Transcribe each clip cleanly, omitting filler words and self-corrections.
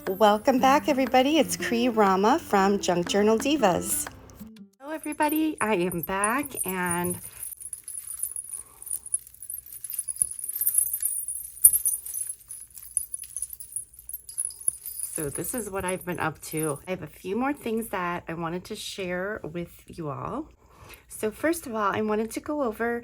Welcome back, everybody. It's Cree Rama from Junk Journal Divas. Hello, everybody. I am back, and so this is what I've been up to. I have a few more things that I wanted to share with you all. So first of all, I wanted to go over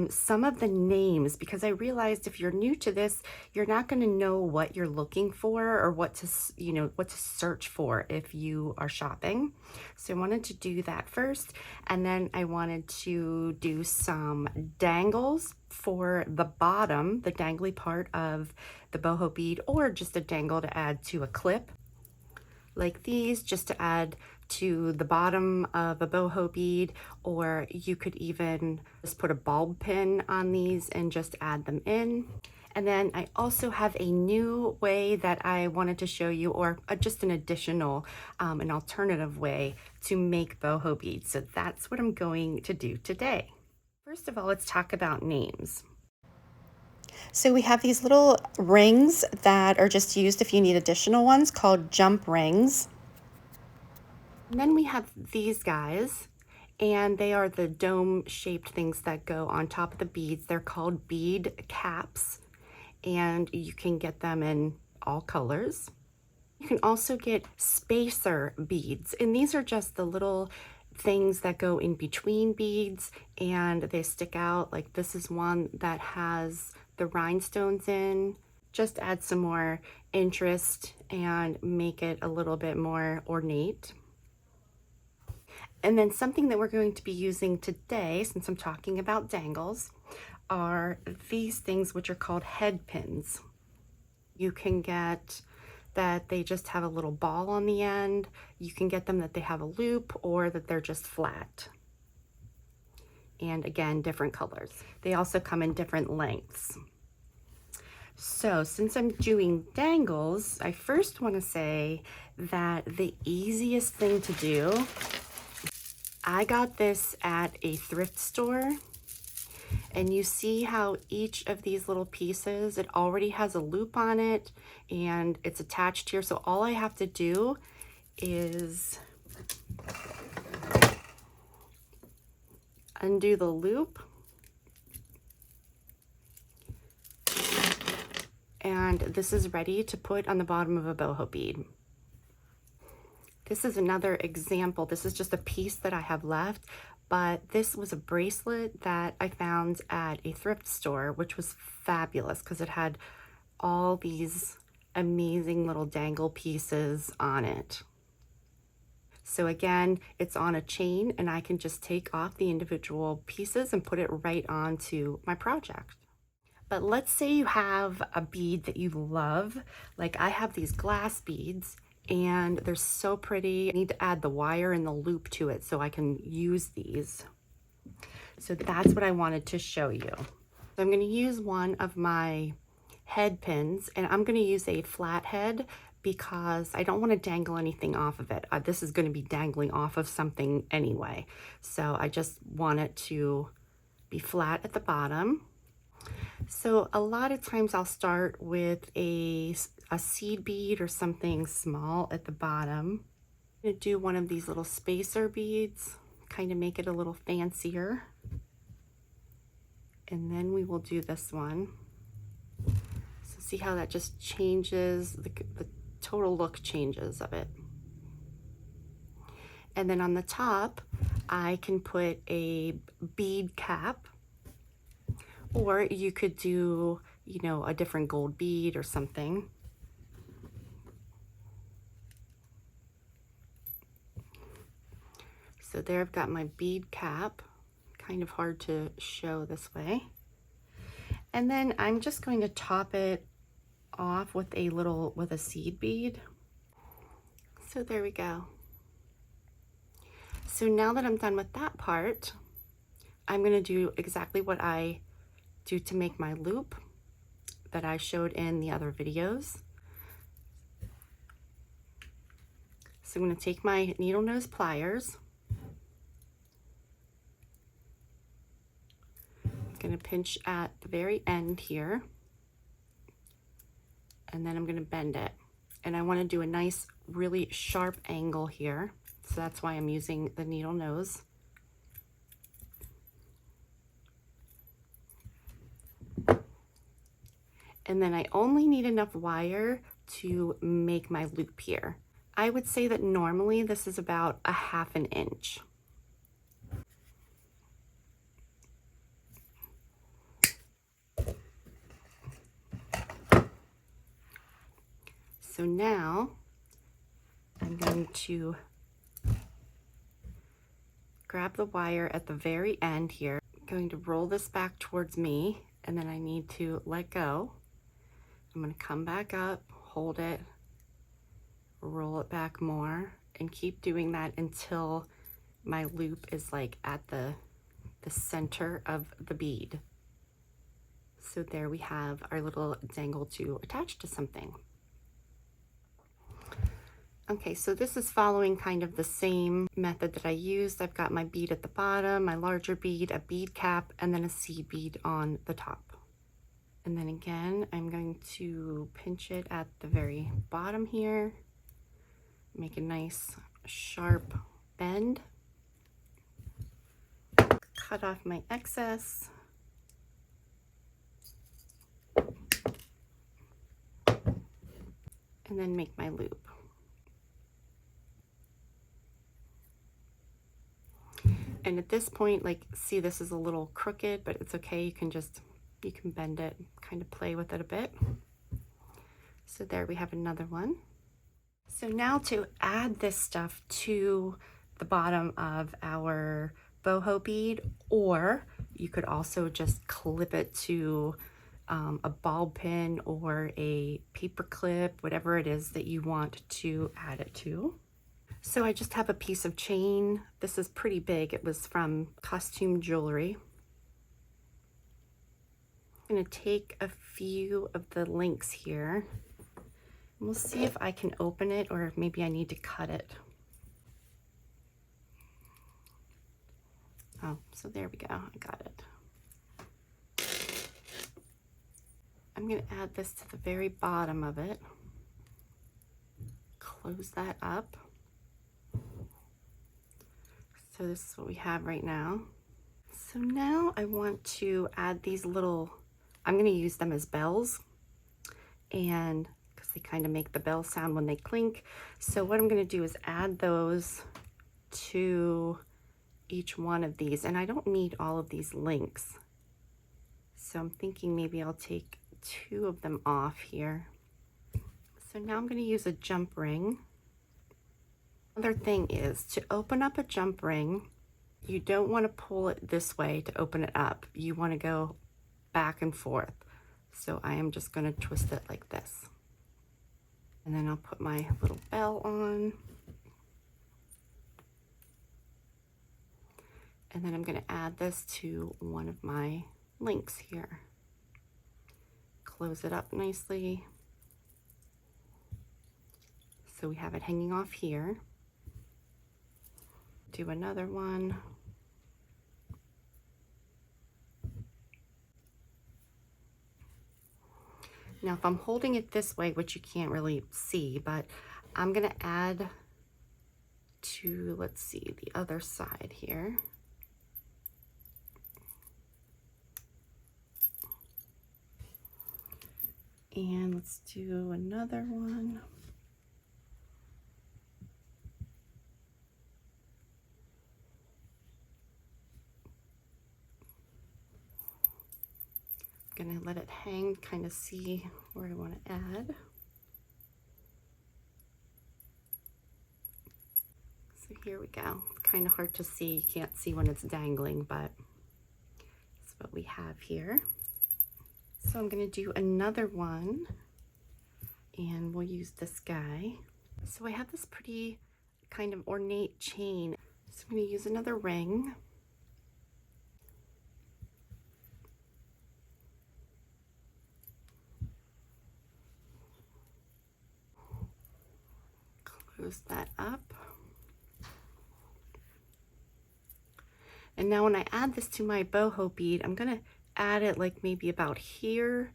some of the names, because I realized if you're new to this, you're not going to know what you're looking for or what to search for if you are shopping. So I wanted to do that first, and then I wanted to do some dangles for the bottom, the dangly part of the boho bead, or just a dangle to add to a clip like these, just to add to the bottom of a boho bead, or you could even just put a bulb pin on these and just add them in. And then I also have a new way that I wanted to show you, or just an additional, an alternative way to make boho beads. So that's what I'm going to do today. First of all, let's talk about names. So we have these little rings that are just used if you need additional ones, called jump rings. And then we have these guys, and they are the dome-shaped things that go on top of the beads. They're called bead caps, and you can get them in all colors. You can also get spacer beads, and these are just the little things that go in between beads and they stick out. Like this is one that has the rhinestones in. Just add some more interest and make it a little bit more ornate. And then something that we're going to be using today, since I'm talking about dangles, are these things, which are called head pins. You can get that they just have a little ball on the end. You can get them that they have a loop, or that they're just flat. And again, different colors. They also come in different lengths. So since I'm doing dangles, I first want to say that the easiest thing to do, I got this at a thrift store, and you see how each of these little pieces, it already has a loop on it and it's attached here. So all I have to do is undo the loop, and this is ready to put on the bottom of a boho bead. This is another example. This is just a piece that I have left, but this was a bracelet that I found at a thrift store, which was fabulous because it had all these amazing little dangle pieces on it. So again, it's on a chain, and I can just take off the individual pieces and put it right onto my project. But let's say you have a bead that you love, like I have these glass beads, and they're so pretty. I need to add the wire and the loop to it so I can use these. So that's what I wanted to show you. So I'm going to use one of my head pins, and I'm going to use a flat head because I don't want to dangle anything off of it. This is going to be dangling off of something anyway. So I just want it to be flat at the bottom. So a lot of times I'll start with a seed bead or something small at the bottom. I'm going to do one of these little spacer beads, kind of make it a little fancier. And then we will do this one. So see how that just changes, the total look changes of it. And then on the top, I can put a bead cap, or you could do, you know, a different gold bead or something. So there I've got my bead cap, kind of hard to show this way. And then I'm just going to top it off with a seed bead. So there we go. So now that I'm done with that part, I'm going to do exactly what I do to make my loop that I showed in the other videos. So I'm going to take my needle nose pliers. I'm going to pinch at the very end here, and then I'm going to bend it. and I want to do a nice, really sharp angle here. So that's why I'm using the needle nose. And then I only need enough wire to make my loop here. I would say that normally this is about a 1/2 inch. So now I'm going to grab the wire at the very end here. I'm going to roll this back towards me, and then I need to let go. I'm going to come back up, hold it, roll it back more, and keep doing that until my loop is like at the center of the bead. So there we have our little dangle to attach to something. Okay, so this is following kind of the same method that I used. I've got my bead at the bottom, my larger bead, a bead cap, and then a seed bead on the top. And then again, I'm going to pinch it at the very bottom here, make a nice sharp bend, cut off my excess, and then make my loop. And at this point, like, see, this is a little crooked, but it's okay. You can bend it, kind of play with it a bit. So there we have another one. So now to add this stuff to the bottom of our boho bead, or you could also just clip it to a ball pin or a paper clip, whatever it is that you want to add it to. So I just have a piece of chain. This is pretty big. It was from Costume Jewelry. I'm going to take a few of the links here. We'll see if I can open it, or maybe I need to cut it. Oh, so there we go. I got it. I'm going to add this to the very bottom of it. Close that up. So this is what we have right now. So now I want to add these little, I'm going to use them as bells, and because they kind of make the bell sound when they clink. So what I'm going to do is add those to each one of these, and I don't need all of these links. So I'm thinking maybe I'll take 2 of them off here. So now I'm going to use a jump ring. Another thing is to open up a jump ring, you don't want to pull it this way to open it up. You want to go back and forth. So I am just going to twist it like this. And then I'll put my little bell on. And then I'm going to add this to one of my links here. Close it up nicely. So we have it hanging off here. Do another one. Now if I'm holding it this way, which you can't really see, but I'm going to add to, let's see, the other side here. And let's do another one. I'm gonna let it hang, kind of see where I want to add. So here we go. It's kind of hard to see. You can't see when it's dangling, but that's what we have here. So I'm going to do another one, and we'll use this guy. So I have this pretty kind of ornate chain. So I'm going to use another ring. Close that up. And now when I add this to my boho bead, I'm going to add it like maybe about here,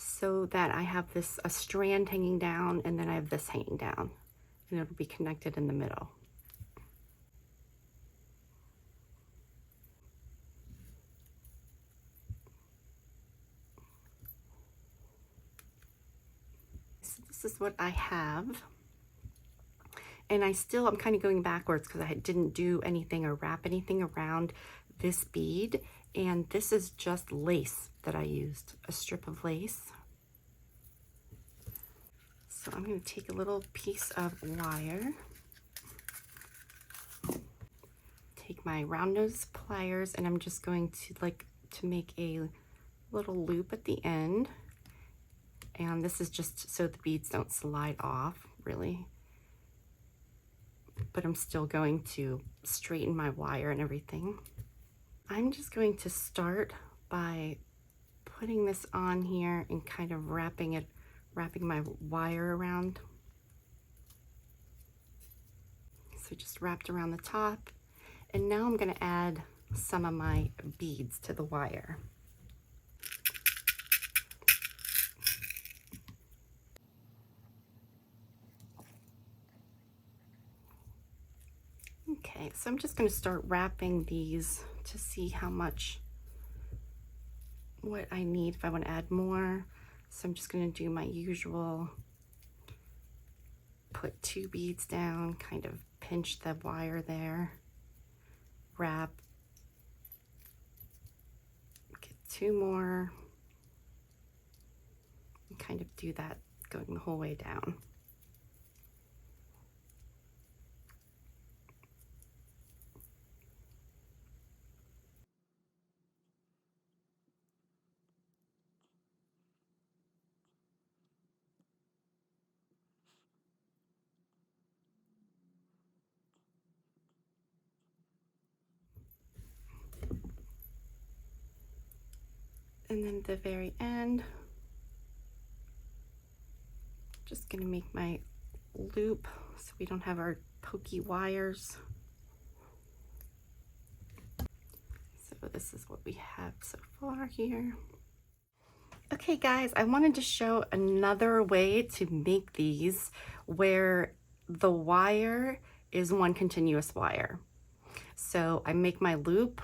so that I have a strand hanging down, and then I have this hanging down, and it'll be connected in the middle. So this is what I have. And I'm kind of going backwards because I didn't do anything or wrap anything around this bead. And this is just lace that I used, a strip of lace. So I'm going to take a little piece of wire, take my round nose pliers, and I'm just going to make a little loop at the end. And this is just so the beads don't slide off, really. But I'm still going to straighten my wire and everything. I'm just going to start by putting this on here and kind of wrapping my wire around. So just wrapped around the top. And now I'm going to add some of my beads to the wire. Okay, so I'm just going to start wrapping these to see what I need, if I want to add more. So I'm just going to do my usual, put 2 beads down, kind of pinch the wire there, wrap, get 2 more, and kind of do that going the whole way down. And then at the very end, just going to make my loop so we don't have our pokey wires. So this is what we have so far here. Okay guys, I wanted to show another way to make these where the wire is one continuous wire. So I make my loop,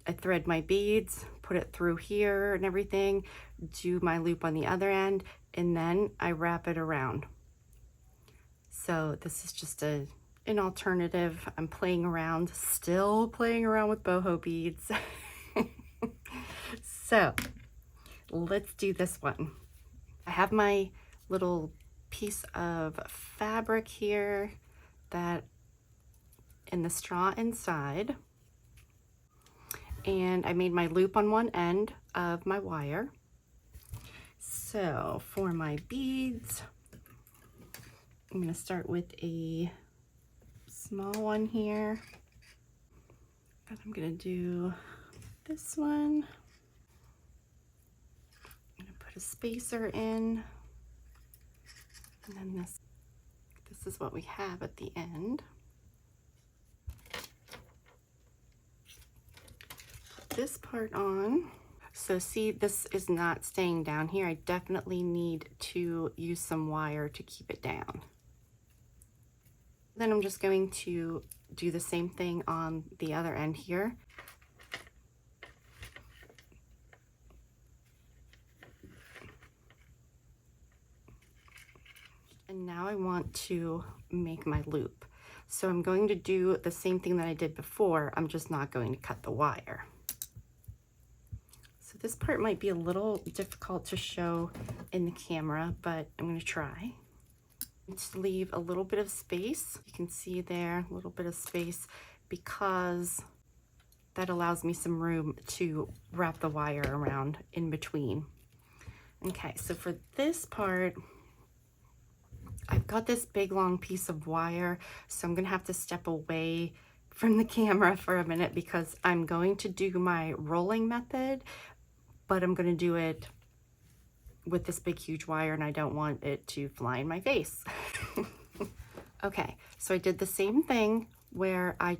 I thread my beads, put it through here and everything, do my loop on the other end, and then I wrap it around. So this is just an alternative. I'm playing around, still playing around with boho beads. So let's do this one. I have my little piece of fabric here that in the straw inside, and I made my loop on one end of my wire. So for my beads, I'm going to start with a small one here, and I'm going to do this one. I'm going to put a spacer in, and then this is what we have at the end. Put this part on. So see, this is not staying down here. I definitely need to use some wire to keep it down. Then I'm just going to do the same thing on the other end here. And now I want to make my loop. So I'm going to do the same thing that I did before. I'm just not going to cut the wire. So this part might be a little difficult to show in the camera, but I'm going to try. Just leave a little bit of space. You can see there, a little bit of space, because that allows me some room to wrap the wire around in between. Okay, so for this part, I've got this big long piece of wire, so I'm gonna have to step away from the camera for a minute because I'm going to do my rolling method, but I'm gonna do it with this big huge wire and I don't want it to fly in my face. Okay, so I did the same thing where I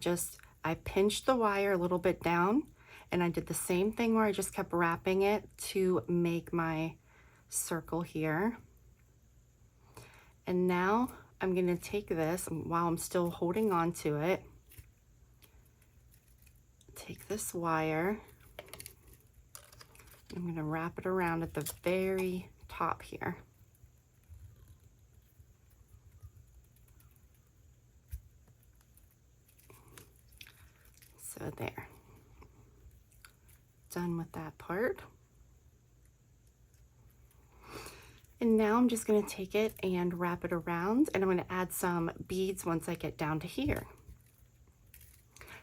pinched the wire a little bit down, and I did the same thing where I just kept wrapping it to make my circle here. And now I'm going to take this while I'm still holding on to it. Take this wire. I'm going to wrap it around at the very top here. So there. Done with that part. And now I'm just going to take it and wrap it around, and I'm going to add some beads once I get down to here.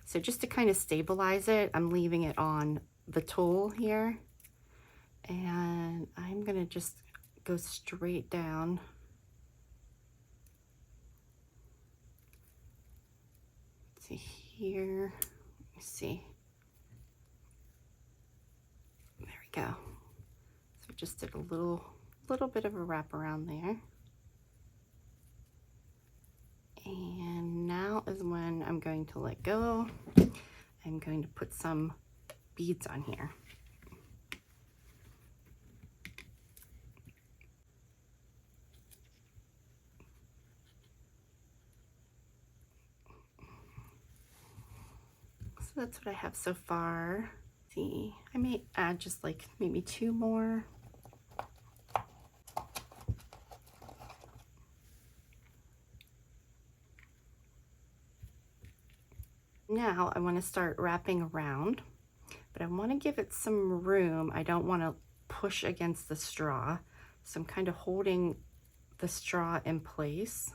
So just to kind of stabilize it, I'm leaving it on the tool here, and I'm going to just go straight down. To here. Let me see. There we go. So I just did a little bit of a wrap around there. And now is when I'm going to let go. I'm going to put some beads on here. So that's what I have so far. Let's see, I may add just like maybe 2 more. Now I want to start wrapping around, but I want to give it some room. I don't want to push against the straw, so I'm kind of holding the straw in place,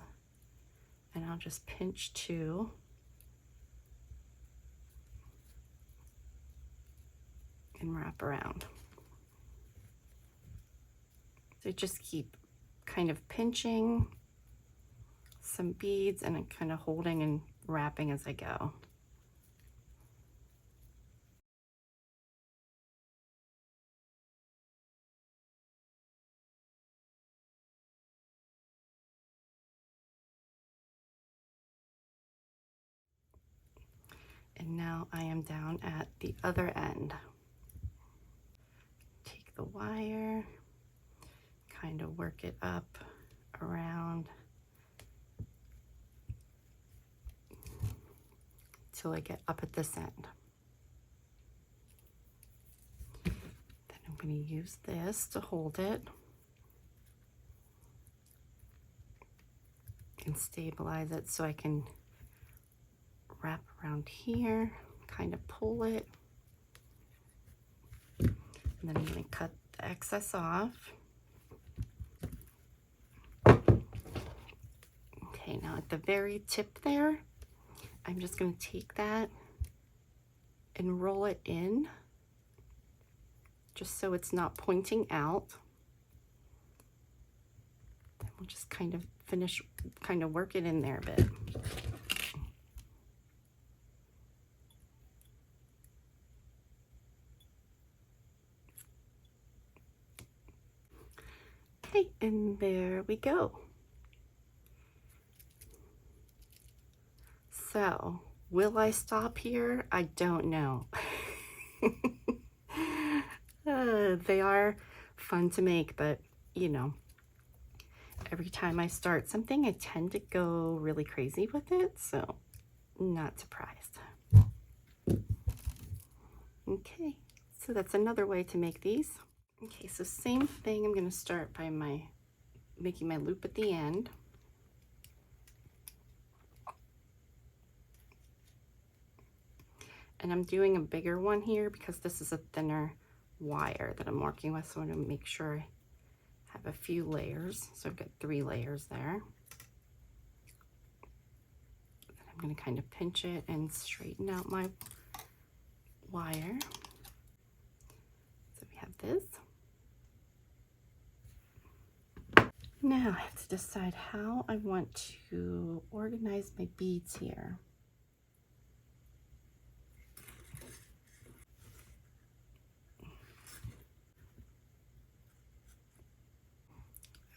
and I'll just pinch 2 and wrap around. So just keep kind of pinching some beads and then kind of holding and wrapping as I go. And now I am down at the other end. Take the wire, kind of work it up around till I get up at this end. Then I'm going to use this to hold it and stabilize it so I can wrap around here, kind of pull it, and then I'm going to cut the excess off. Okay, now at the very tip there, I'm just going to take that and roll it in, just so it's not pointing out. Then we'll just kind of work it in there a bit. Okay, and there we go. So, will I stop here? I don't know. They are fun to make, but you know, every time I start something, I tend to go really crazy with it, so not surprised. Okay, so that's another way to make these. Okay, so same thing, I'm going to start by making my loop at the end. And I'm doing a bigger one here because this is a thinner wire that I'm working with, so I'm going to make sure I have a few layers. So I've got 3 layers there. And I'm going to kind of pinch it and straighten out my wire. So we have this. Now I have to decide how I want to organize my beads here.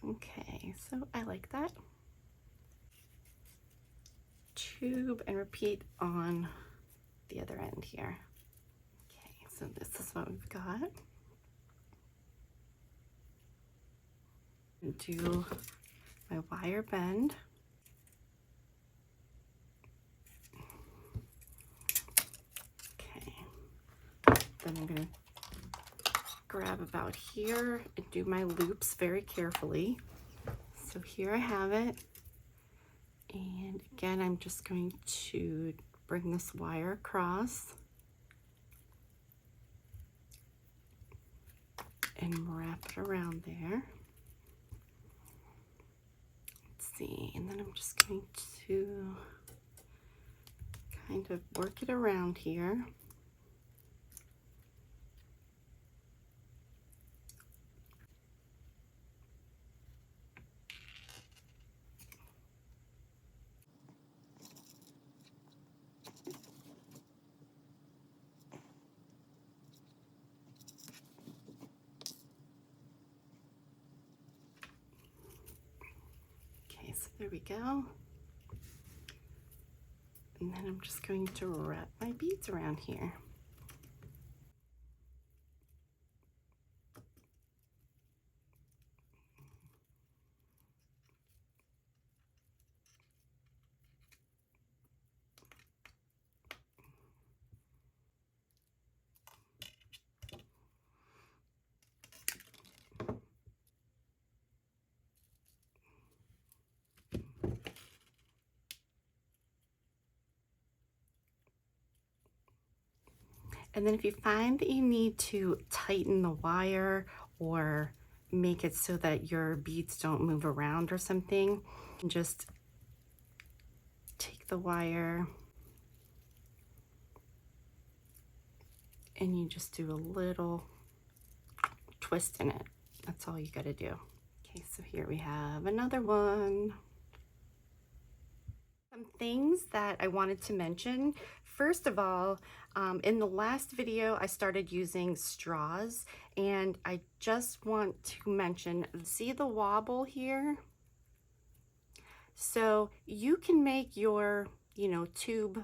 Okay, so I like that. Tube and repeat on the other end here. Okay, so this is what we've got. Do my wire bend. Okay, then I'm gonna grab about here and do my loops very carefully. So here I have it. And again, I'm just going to bring this wire across and wrap it around there. Let's see, and then I'm just going to kind of work it around here. Okay, so there we go. And then I'm just going to wrap my beads around here. And then if you find that you need to tighten the wire or make it so that your beads don't move around or something, just take the wire and you just do a little twist in it. That's all you gotta do. Okay, so here we have another one. Some things that I wanted to mention. First of all, in the last video, I started using straws, and I just want to mention, see the wobble here? So you can make your, tube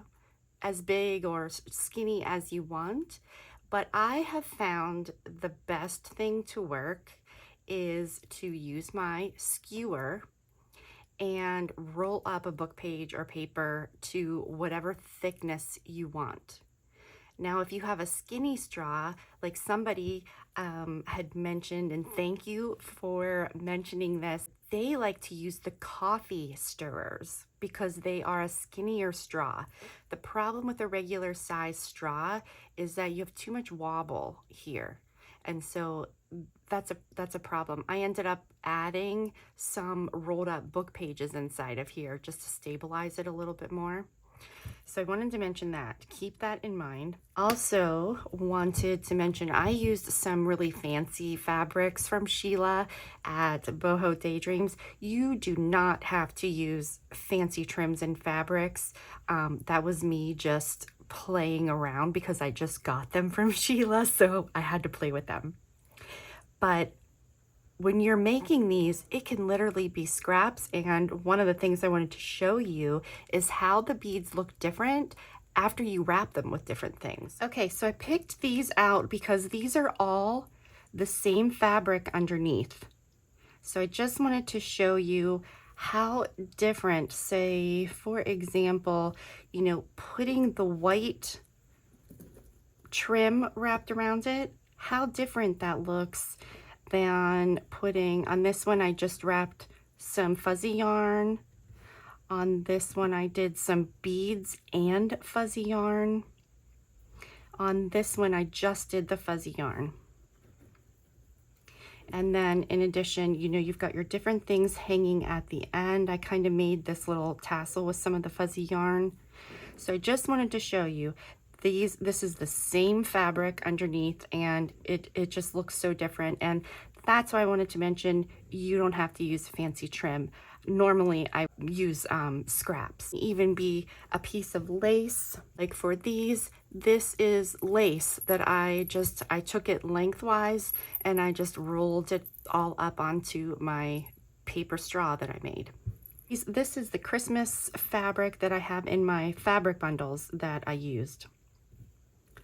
as big or skinny as you want, but I have found the best thing to work is to use my skewer and roll up a book page or paper to whatever thickness you want. Now, if you have a skinny straw, like somebody had mentioned, and thank you for mentioning this, they like to use the coffee stirrers because they are a skinnier straw. The problem with a regular size straw is that you have too much wobble here. And so that's a problem. I ended up adding some rolled up book pages inside of here just to stabilize it a little bit more. So I wanted to mention that. Keep that in mind. Also wanted to mention I used some really fancy fabrics from Sheila at Boho Daydreams. You do not have to use fancy trims and fabrics. That was me just playing around because I just got them from Sheila, so I had to play with them. But when you're making these, it can literally be scraps. And one of the things I wanted to show you is how the beads look different after you wrap them with different things. Okay, so I picked these out because these are all the same fabric underneath. So I just wanted to show you how different, say, for example, putting the white trim wrapped around it, how different that looks than putting, on this one I just wrapped some fuzzy yarn. On this one I did some beads and fuzzy yarn. On this one I just did the fuzzy yarn. And then in addition, you've got your different things hanging at the end. I kind of made this little tassel with some of the fuzzy yarn. So I just wanted to show you this is the same fabric underneath, and it just looks so different. And that's why I wanted to mention you don't have to use fancy trim. Normally I use scraps. Even be a piece of lace. Like for these, this is lace that I took it lengthwise and I just rolled it all up onto my paper straw that I made. This is the Christmas fabric that I have in my fabric bundles that I used.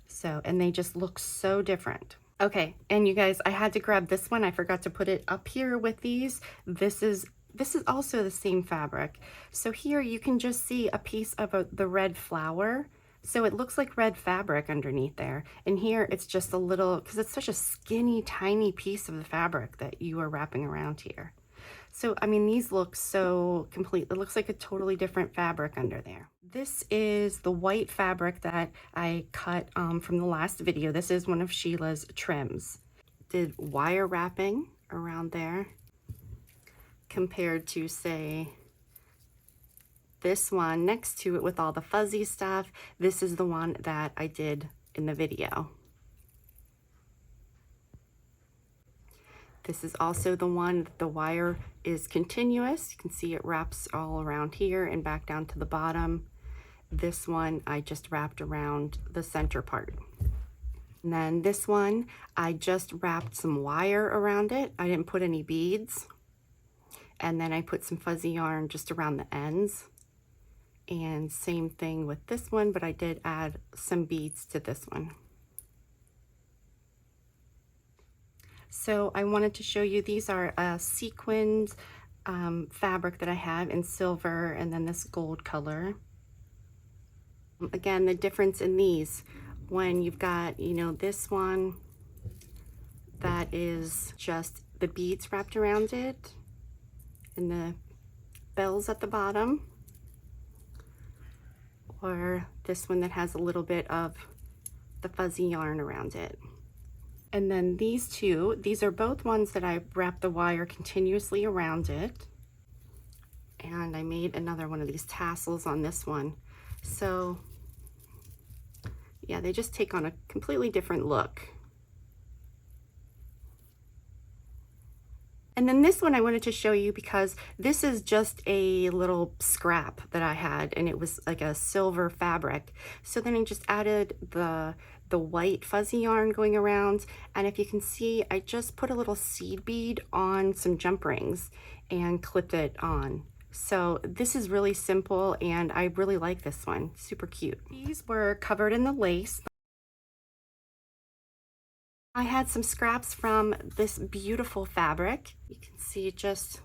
So, and they just look so different. Okay, and you guys, I had to grab this one. I forgot to put it up here with these. This is also the same fabric. So here you can just see a piece of the red flower. So it looks like red fabric underneath there. And here it's just a little, because it's such a skinny, tiny piece of the fabric that you are wrapping around here. So, I mean, these look so complete. It looks like a totally different fabric under there. This is the white fabric that I cut from the last video. This is one of Sheila's trims. Did wire wrapping around there compared to, say, this one next to it with all the fuzzy stuff. This is the one that I did in the video. This is also the one that the wire is continuous. You can see it wraps all around here and back down to the bottom. This one I just wrapped around the center part. And then this one, I just wrapped some wire around it. I didn't put any beads. And then I put some fuzzy yarn just around the ends. And same thing with this one, but I did add some beads to this one. So I wanted to show you, these are sequined fabric that I have in silver and then this gold color. Again, the difference in these, when you've got, you know, this one that is just the beads wrapped around it and the bells at the bottom, or this one that has a little bit of the fuzzy yarn around it. And then these two, these are both ones that I wrapped the wire continuously around it. And I made another one of these tassels on this one. So yeah, they just take on a completely different look. And then this one I wanted to show you because this is just a little scrap that I had, and it was like a silver fabric. So then I just added the white fuzzy yarn going around, and if you can see, I just put a little seed bead on some jump rings and clipped it on. So this is really simple, and I really like this one. Super cute. These were covered in the lace. I had some scraps from this beautiful fabric. You can see just,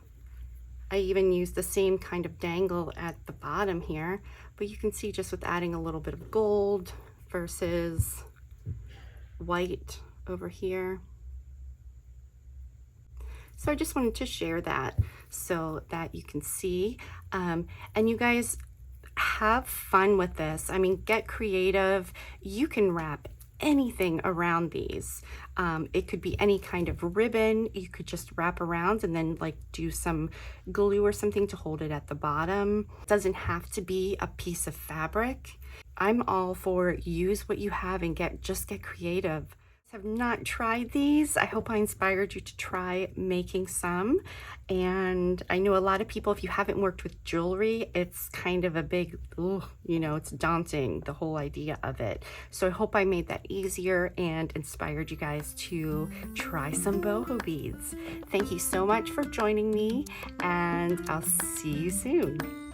I even used the same kind of dangle at the bottom here, but you can see just with adding a little bit of gold versus white over here. So I just wanted to share that so that you can see, and you guys have fun with this. I mean, get creative. You can wrap anything around these. It could be any kind of ribbon. You could just wrap around and then like do some glue or something to hold it at the bottom. It doesn't have to be a piece of fabric. I'm all for use what you have and just get creative. Have not tried these. I hope I inspired you to try making some. And I know a lot of people, if you haven't worked with jewelry, it's kind of a big, ooh, you know, it's daunting, the whole idea of it. So I hope I made that easier and inspired you guys to try some boho beads. Thank you so much for joining me, and I'll see you soon.